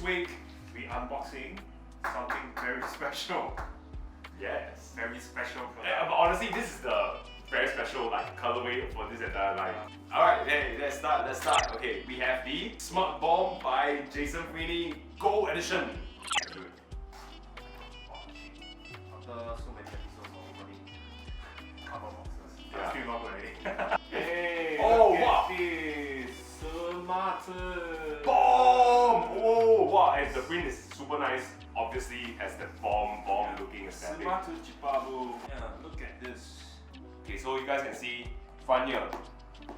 week we unboxing something very special. Yes. Very special product. Yeah, but honestly, this is the very special colorway for this entire line. Alright, hey, let's start. Okay, we have the Smart Bomb by Jason Freeny Gold Edition. After so many episodes of running cover boxes, Yeah. still not ready. Hey, Oh, look wow. at this! Smart Bomb! Oh, wow, and the print is super nice. Obviously, has the bomb looking aesthetic. Smart Chipabu. Yeah, look at this. Okay, so you guys can see front here,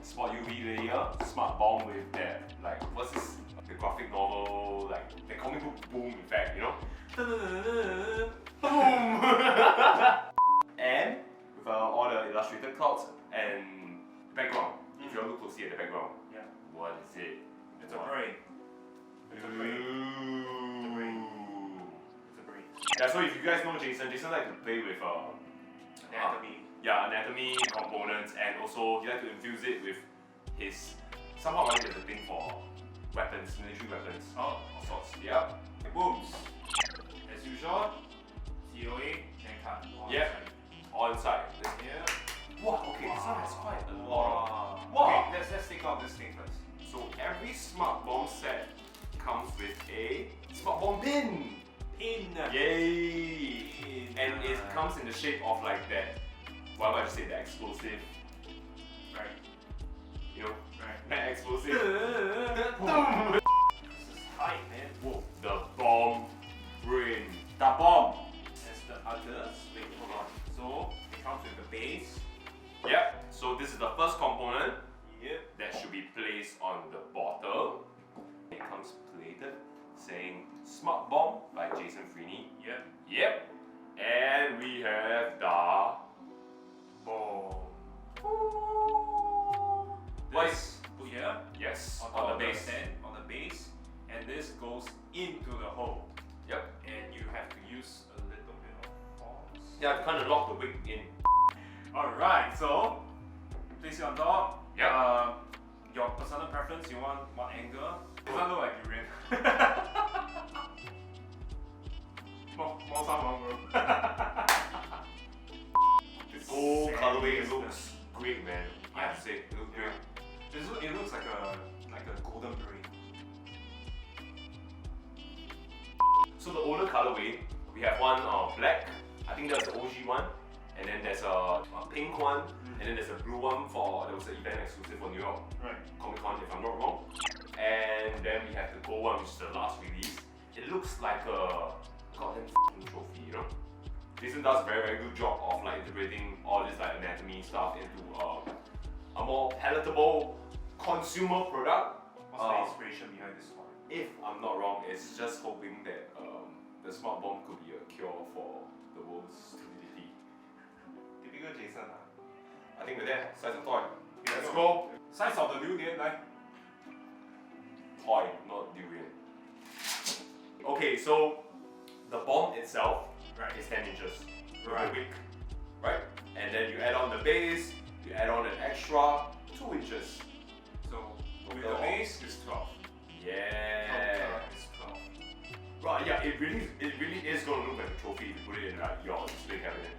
Spot UV layer, Smart Bomb with that, what's this? The graphic novel, the comic book boom effect, you know? Boom! And with all the illustrated clouds and background. If you look closely at the background, Yeah, what is it? it's a brain. It's a brain. Ooh. It's a brain. Yeah, so if you guys know Jason like to play with Anatomy. anatomy components, and also he like to infuse it with his somehow running as a thing for weapons, military weapons. Oh, All sorts. Yeah. booms. As usual, COA and cut. Yeah. All inside. Yeah. Wow, okay, this one has quite a lot Wow. of. Wow. Okay, let's take out this thing first. So every Smart Bomb set comes with a Smart Bomb pin. Pin. Yay! Pin. And it comes in the shape of that. Why would I say the explosive? Right. You know, Right. that explosive. This is tight, man. Whoa, the bomb brain. The bomb. As the others. Wait, hold on. So it comes with the base. Yep. So this is the first component Yep. that should be placed on the bottle. It comes plated, saying "Smart Bomb" by Jason Freeny. Yep. Yep. And we have the Bomb. This Put here. yes On on top the of base. stand, on the base, and this goes into the hole, Yep. and you have to use a little bit of force. Yeah, to kind of lock the wick in. Alright, so place it on top. Yep. Your personal preference, you want what angle? Does that look like durian? More someone, bro. The gold colorway looks great, man. I have to say, it looks great. It looks like a golden brain. So the older colorway, we have one black. I think that's the OG one. And then there's a pink one, and then there's a blue one there was an event exclusive for New York Right. Comic Con, if I'm not wrong. And then we have the gold one, which is the last release. It looks like a goddamn f***ing trophy, you know? Jason does a very, very good job of integrating all this anatomy stuff into a more palatable consumer product. What's the inspiration behind this one? If I'm not wrong, it's just hoping that the Smart Bomb could be a cure for the world's stupidity. Typical Jason. I think we're there. Size of toy. Yeah, Let's so- go. Size of the durian, like. Toy, not durian. Okay, so the bomb itself Right. is 10 inches. With Right. the wick, right? And then you add on the base, you add on an extra 2 inches. So with Oh. the base is 12. Yeah. Is 12. Right, yeah, it really is going to look like a trophy if you put it in your display cabinet.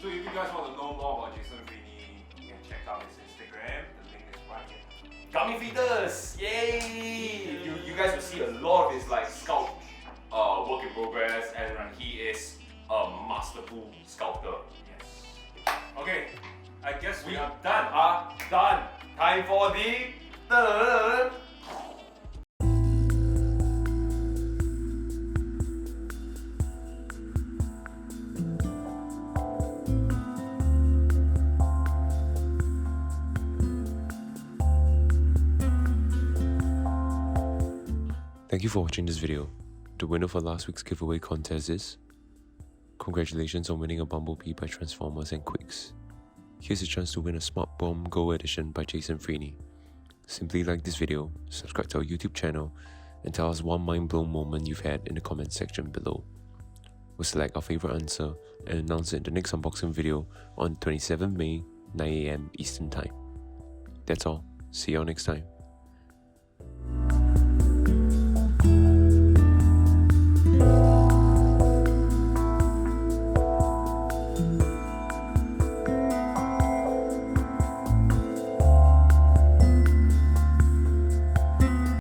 So if you guys want to know more about Jason Freeny, you can check out his Instagram. The link is right here. Gummy feeders! Yay! You guys will see a lot of his sculpt work in progress, and he is a masterful sculptor. Yes. Okay, I guess we We are done. Are done. Time for the Thank you for watching this video. The winner for last week's giveaway contest is... Congratulations on winning a Bumblebee by Transformers and Quiccs. Here's a chance to win a Smart Bomb Gold Edition by Jason Freeny. Simply like this video, subscribe to our YouTube channel, and tell us one mind-blown moment you've had in the comment section below. We'll select our favourite answer and announce it in the next unboxing video on 27 May, 9 AM Eastern Time. That's all. See you all next time.